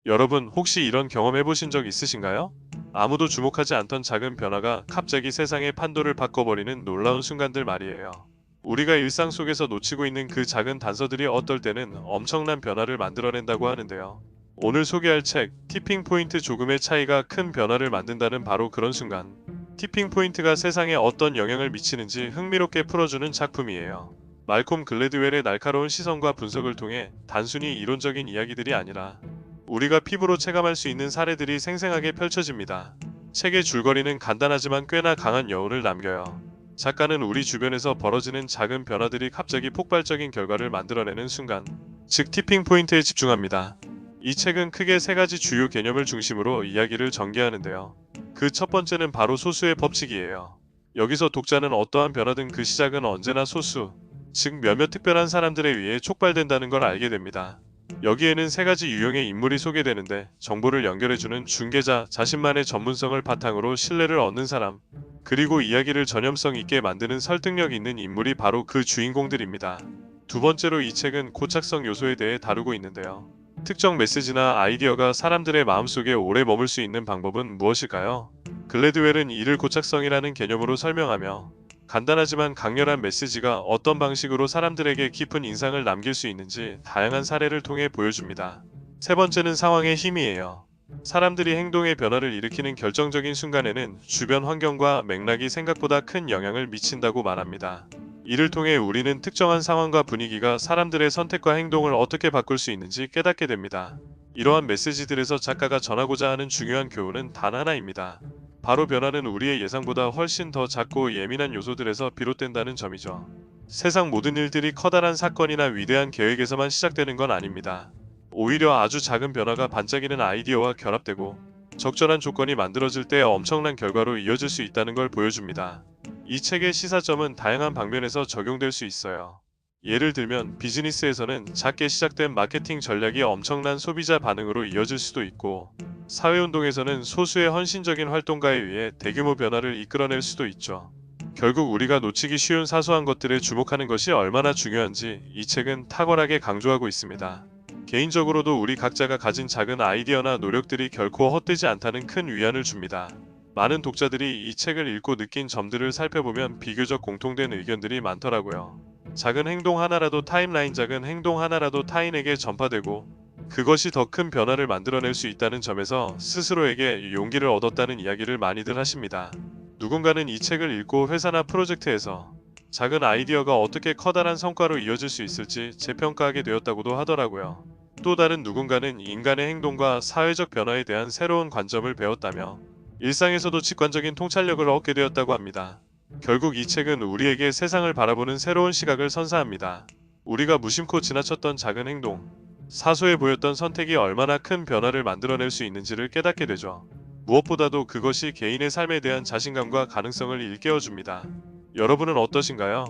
여러분 혹시 이런 경험 해보신 적 있으신가요? 아무도 주목하지 않던 작은 변화가 갑자기 세상의 판도를 바꿔버리는 놀라운 순간들 말이에요. 우리가 일상 속에서 놓치고 있는 그 작은 단서들이 어떨 때는 엄청난 변화를 만들어낸다고 하는데요. 오늘 소개할 책, 티핑 포인트 조금의 차이가 큰 변화를 만든다는 바로 그런 순간. 티핑 포인트가 세상에 어떤 영향을 미치는지 흥미롭게 풀어주는 작품이에요. 말콤 글래드웰의 날카로운 시선과 분석을 통해 단순히 이론적인 이야기들이 아니라 우리가 피부로 체감할 수 있는 사례들이 생생하게 펼쳐집니다. 책의 줄거리는 간단하지만 꽤나 강한 여운을 남겨요. 작가는 우리 주변에서 벌어지는 작은 변화들이 갑자기 폭발적인 결과를 만들어내는 순간, 즉 티핑 포인트에 집중합니다. 이 책은 크게 세 가지 주요 개념을 중심으로 이야기를 전개하는데요. 그 첫 번째는 바로 소수의 법칙이에요. 여기서 독자는 어떠한 변화든 그 시작은 언제나 소수, 즉 몇몇 특별한 사람들에 의해 촉발된다는 걸 알게 됩니다. 여기에는 세 가지 유형의 인물이 소개되는데 정보를 연결해주는 중개자, 자신만의 전문성을 바탕으로 신뢰를 얻는 사람, 그리고 이야기를 전염성 있게 만드는 설득력 있는 인물이 바로 그 주인공들입니다. 두 번째로 이 책은 고착성 요소에 대해 다루고 있는데요. 특정 메시지나 아이디어가 사람들의 마음속에 오래 머물 수 있는 방법은 무엇일까요? 글래드웰은 이를 고착성이라는 개념으로 설명하며 간단하지만 강렬한 메시지가 어떤 방식으로 사람들에게 깊은 인상을 남길 수 있는지 다양한 사례를 통해 보여줍니다. 세 번째는 상황의 힘이에요. 사람들이 행동의 변화를 일으키는 결정적인 순간에는 주변 환경과 맥락이 생각보다 큰 영향을 미친다고 말합니다. 이를 통해 우리는 특정한 상황과 분위기가 사람들의 선택과 행동을 어떻게 바꿀 수 있는지 깨닫게 됩니다. 이러한 메시지들에서 작가가 전하고자 하는 중요한 교훈은 단 하나입니다. 바로 변화는 우리의 예상보다 훨씬 더 작고 예민한 요소들에서 비롯된다는 점이죠. 세상 모든 일들이 커다란 사건이나 위대한 계획에서만 시작되는 건 아닙니다. 오히려 아주 작은 변화가 반짝이는 아이디어와 결합되고 적절한 조건이 만들어질 때 엄청난 결과로 이어질 수 있다는 걸 보여줍니다. 이 책의 시사점은 다양한 방면에서 적용될 수 있어요. 예를 들면 비즈니스에서는 작게 시작된 마케팅 전략이 엄청난 소비자 반응으로 이어질 수도 있고, 사회운동에서는 소수의 헌신적인 활동가에 의해 대규모 변화를 이끌어낼 수도 있죠. 결국 우리가 놓치기 쉬운 사소한 것들에 주목하는 것이 얼마나 중요한지 이 책은 탁월하게 강조하고 있습니다. 개인적으로도 우리 각자가 가진 작은 아이디어나 노력들이 결코 헛되지 않다는 큰 위안을 줍니다. 많은 독자들이 이 책을 읽고 느낀 점들을 살펴보면 비교적 공통된 의견들이 많더라고요. 작은 행동 하나라도 작은 행동 하나라도 타인에게 전파되고 그것이 더 큰 변화를 만들어낼 수 있다는 점에서 스스로에게 용기를 얻었다는 이야기를 많이들 하십니다. 누군가는 이 책을 읽고 회사나 프로젝트에서 작은 아이디어가 어떻게 커다란 성과로 이어질 수 있을지 재평가하게 되었다고도 하더라고요. 또 다른 누군가는 인간의 행동과 사회적 변화에 대한 새로운 관점을 배웠다며 일상에서도 직관적인 통찰력을 얻게 되었다고 합니다. 결국 이 책은 우리에게 세상을 바라보는 새로운 시각을 선사합니다. 우리가 무심코 지나쳤던 작은 행동, 사소해 보였던 선택이 얼마나 큰 변화를 만들어낼 수 있는지를 깨닫게 되죠. 무엇보다도 그것이 개인의 삶에 대한 자신감과 가능성을 일깨워줍니다. 여러분은 어떠신가요?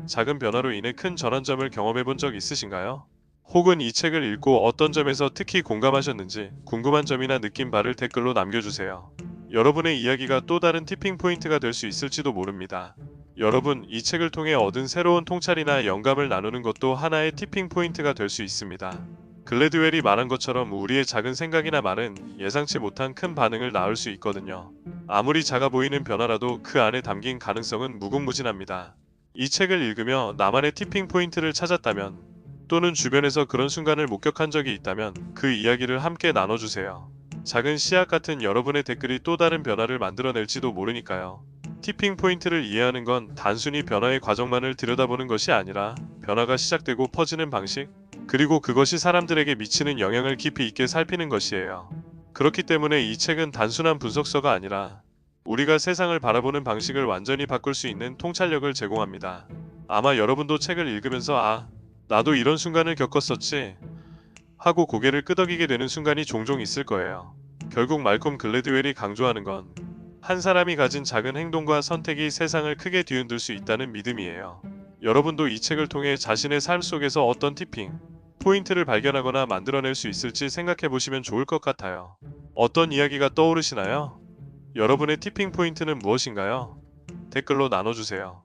작은 변화로 인해 큰 전환점을 경험해 본 적 있으신가요? 혹은 이 책을 읽고 어떤 점에서 특히 공감하셨는지 궁금한 점이나 느낀 바를 댓글로 남겨주세요. 여러분의 이야기가 또 다른 티핑 포인트가 될 수 있을지도 모릅니다. 여러분, 이 책을 통해 얻은 새로운 통찰이나 영감을 나누는 것도 하나의 티핑 포인트가 될 수 있습니다. 글래드웰이 말한 것처럼 우리의 작은 생각이나 말은 예상치 못한 큰 반응을 낳을 수 있거든요. 아무리 작아 보이는 변화라도 그 안에 담긴 가능성은 무궁무진합니다. 이 책을 읽으며 나만의 티핑 포인트를 찾았다면, 또는 주변에서 그런 순간을 목격한 적이 있다면 그 이야기를 함께 나눠주세요. 작은 씨앗 같은 여러분의 댓글이 또 다른 변화를 만들어낼지도 모르니까요. 티핑 포인트를 이해하는 건 단순히 변화의 과정만을 들여다보는 것이 아니라 변화가 시작되고 퍼지는 방식, 그리고 그것이 사람들에게 미치는 영향을 깊이 있게 살피는 것이에요. 그렇기 때문에 이 책은 단순한 분석서가 아니라 우리가 세상을 바라보는 방식을 완전히 바꿀 수 있는 통찰력을 제공합니다. 아마 여러분도 책을 읽으면서 나도 이런 순간을 겪었었지 하고 고개를 끄덕이게 되는 순간이 종종 있을 거예요. 결국 말콤 글래드웰이 강조하는 건 한 사람이 가진 작은 행동과 선택이 세상을 크게 뒤흔들 수 있다는 믿음이에요. 여러분도 이 책을 통해 자신의 삶 속에서 어떤 티핑, 포인트를 발견하거나 만들어낼 수 있을지 생각해 보시면 좋을 것 같아요. 어떤 이야기가 떠오르시나요? 여러분의 티핑 포인트는 무엇인가요? 댓글로 나눠주세요.